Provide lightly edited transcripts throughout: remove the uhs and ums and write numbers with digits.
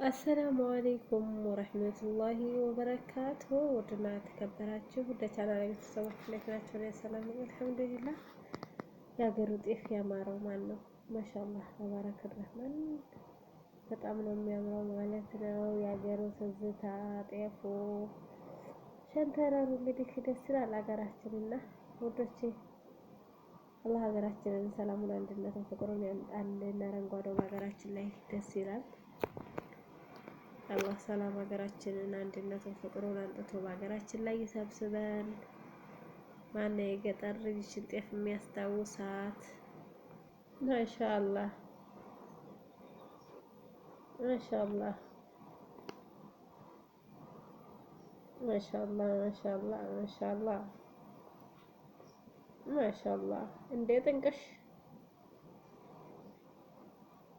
አሰላሙ አሌይኩም ወረህመቱላሂ ወበረካቱ። ውድና የተከበራችሁ ወደ ቻናል ቤተሰቦች እንዴት ናቸው? ሰላም ነው አልሐምዱሊላህ። የሀገሩ ጤፍ ያማረው ማን ነው? ማሻአላህ ተባረከ ረህማን በጣም ነው የሚያምረው ማለት ነው። የሀገሩ ትዝታ ጤፉ ሸንተረሩ እንግዲህ ደስ ይላል። ሀገራችንና ውዶቼ አላህ ሀገራችንን ሰላሙን፣ አንድነትን፣ ፍቅሩን ያምጣልን። አረንጓዴው ሀገራችን ላይ ደስ ይላል። አላህ ሰላም ሀገራችንን አንድነቱን ፍቅሩን አንጥቶ በሀገራችን ላይ ይሰብስበን። ማነው የገጠር ልጅን ጤፍ የሚያስታውሳት? ማሻአላህ ማሻአላህ ማሻአላህ ማሻአላህ ማሻአላህ ማሻአላህ እንዴ ጥንቅሽ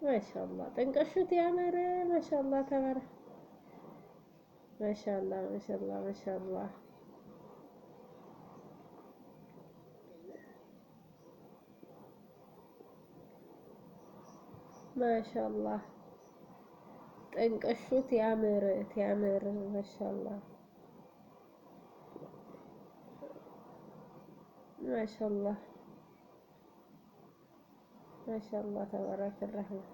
ማሻአላህ ጥንቅሹት ያመረ ማሻአላህ ተባረ ማሻአላህ ማሻአላህ ማሻአላህ ማሻአላህ ጥንቅሹት ያምር ያምር ማሻአላህ ማሻአላህ ማሻአላህ ተባረከ ረህማን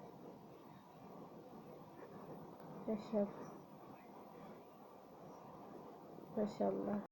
ማሻአላህ ማሻአላህ